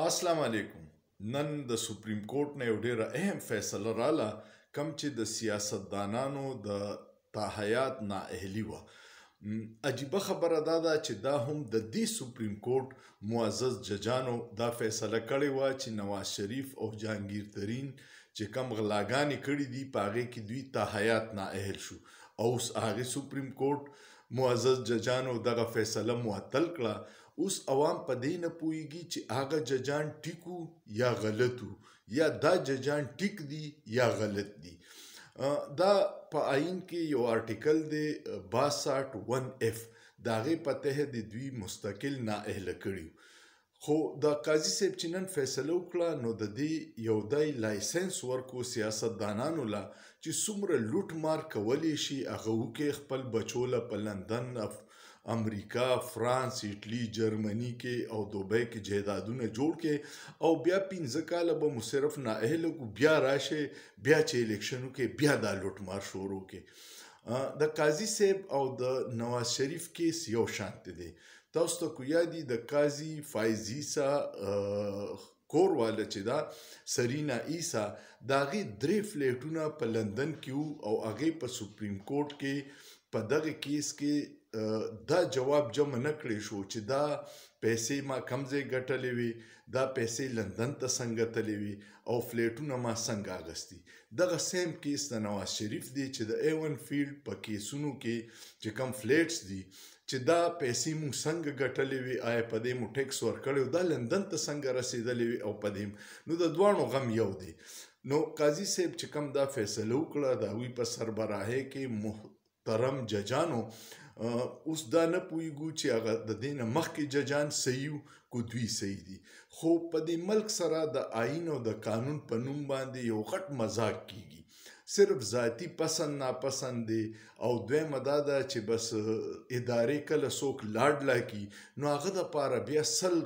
السلام علیکم. نن د سپریم کورټ نه یو ډیره اهم فیصله رااله کوم چې د سیاستدانانو د تحیات نااهلي وه. عجیبه خبره دا ده چې دا هم د دې سپریم کورټ معزز ججانو دا فیصله کړې وه چې نواز شریف او جهانګیر ترین چې کم غلاګانې کړي دي په هغې کې دوی تحیات نااهل شو او اوس هغې سپریم کورټ معزز ججانو دغه فیصله معطل کړه. اوس عوام په دې نه پوهیږي چې هغه ججان ټیک یا غلط یا دا ججان ټیک دي یا غلط دي. دا په آئین کې یو آرټیکل دی 62(1)F د هغې په تحت د دوی مستقل نااهله کړي. خو د قاضي صاحب چې نن فیصله وکړه نو د دې یو دی لایسنس ورکو سیاستدانانو له چې څومره لوټ مار کولی شي هغه وکړي خپل بچو له په لندن امریکا، فرانس، ایټلی، جرمني کې او دوبۍ کې جایدادونه جوړ کې او بیا 15 کاله به مو صرف نااهله کو بیا راشه بیا چې الیکشن وکړي بیا دا لوټ مار شروع کې. د قاضي صاحب او د نواز شریف کیس یو شانت دی. تاسو ته کو یادي د قاضي فایز عیسی کور والا چې دا سرینا عیسی د هغې 3 فلیټونه په لندن کې او هغې په سپریم کورټ کې په دغه کیس کې دا جواب جمع نه کړی شو چې دا پیسې ما کوم ځای ګټلې وي، دا پیسې لندن ته څنګه تللې وي او فلیټونه ما څنګه اخیستي. دغه سیم کیس د نواز شریف دی چې د ایون فیلډ په کیسونو کې چې کوم فلیټس دي چې دا پیسې مو څنګه ګټلې وي، آیا په دې مو ټیکس ورکړی دا لندن ته څنګه رسېدلې وي او په دې نو د دواړو غم یو دی. نو قاضي صاحب چې کوم دا فیصله وکړه د هغوی په سربراهۍ کې محترم ججانو اوس دا نه پوهیږو چې هغه د دې نه مخکې ججان صحیح کو دوی صحیح دي. خو په دې ملک سره د آئین او د قانون په نوم باندې یو غټ مذاق کیږي. صرف ذاتی پسند ناپسند دی او دویمه دا ده چې بس ادارې کله څوک لاډ لاکي نو هغه دپاره بیا 100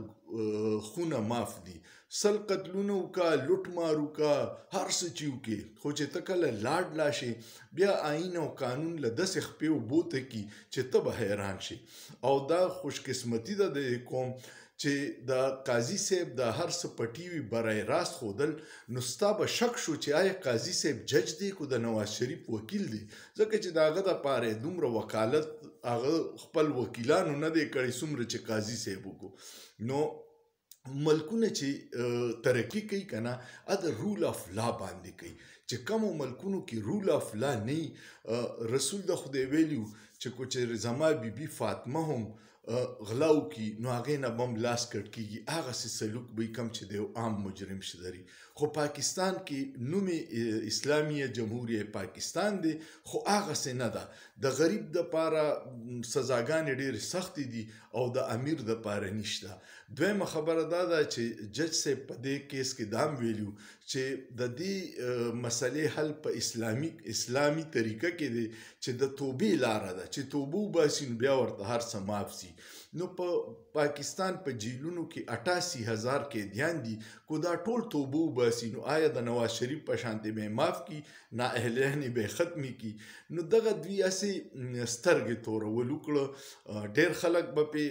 خونه معاف دي، 100 قتلونه وکړه، لوټ مار وکړه، هر څه چې وکړي، خو چې ته کله لاډ لاشې بیا آئین او قانون له داسې خپې اوبو ته کي چې ته به حیران شي. او دا خوشقسمتي ده د قوم چې د قاضي صاحب د هر څه پټي وي برای راست ښودل نو ستا به شک شو چې آیا قاضي صاحب جج دی که د نواز شریف وکیل دی، ځکه چې د هغه دپاره یې دومره وکالت هغه خپل وکیلانو نه دی کړی څومره چې قاضي صاحب وکړو. نو ملکونه چې ترقي کوي که نه د رول آف لا باندې کوي. چې کومو ملکونو کې رول آف لا نه رسول د خدای ویلي چې کو چې زما بیبي فاطمه هم غلا وکړي نو هغې نه به هم لاس کټ کېږي، هغسې سلوک به یې کوم چې د یو عام مجرم شدري. خو پاکستان کې نوم اسلامیه جمهوریه پاکستان دی خو هغسې نه ده. د غریب دپاره سزاګانې ډېرې سختې دي او د امیر دپاره نشته. دویمه خبره دا ده چې جج صاحب په دې کیس کې دا هم ویلي چې د دې مسلې حل په اسلامي طریقه کې دی چې د توبې لاره ده چې توبه وباسي نو بیا ورته هر څه معاف سي. نو په پاکستان په جیلونو کې 88,000 قیدیان دي، کو دا ټول توبه وباسي نو آیا د نواز شریف په شانتې به یې معاف کړي، نااهلیانې به یې ختمې کړي. نو دغه دوی هسې سترګې تورول وکړه. ډېر خلک به پرې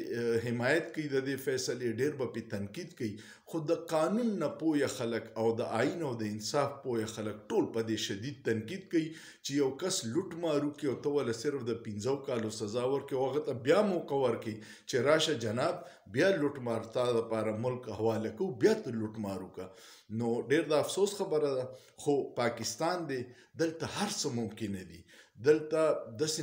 حمایت کوي د دې فیصلې، ډېر به پرې تنقید کوي، خو د قانون نه پوهه خلک او د آئین او د انصاف پوهه خلک ټول په دې شدید تنقید کوي چې یو کس لوټ مار وکړي او ته ول صرف د 15 کالو سزا ورکړي او هغه ته بیا موقع ورکړي چې راشه جناب بیا لوټ مار تا دپاره ملک حواله کوو بیا ته لوټ مار وکړه. نو ډېر د افسوس خبره ده خو پاکستان دی، دلته هر څه ممکنه دي. دلته داسې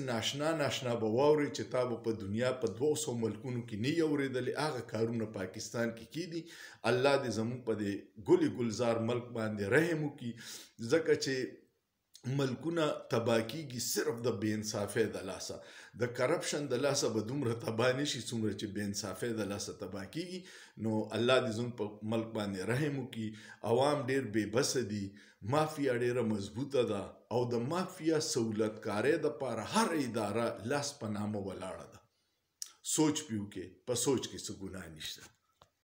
ناشنا به واورئ چې تا به په دنیا په 200 ملکونو کې نه یې اورېدلې. هغه کارونه پاکستان کې کېدي. الله دې زموږ په دې ګلې ګلزار ملک باندې رحم وکړي، ځکه چې ملکونه تباه کېږي صرف د بې انصافۍ د لاسه. د کرپشن د لاسه به دومره تباه نه شي څومره چې بې انصافۍ د لاسه تباه کېږي. نو الله دې زموږ په ملک باندې رحم وکړي. عوام ډېر بې بسه دي، مافیا ډېره مضبوطه ده او د مافیا سهولتکارۍ دپاره هر اداره لاس په نامه ولاړه ده. سوچ پې وکړئ، په سوچ کې څه ګناه نشته.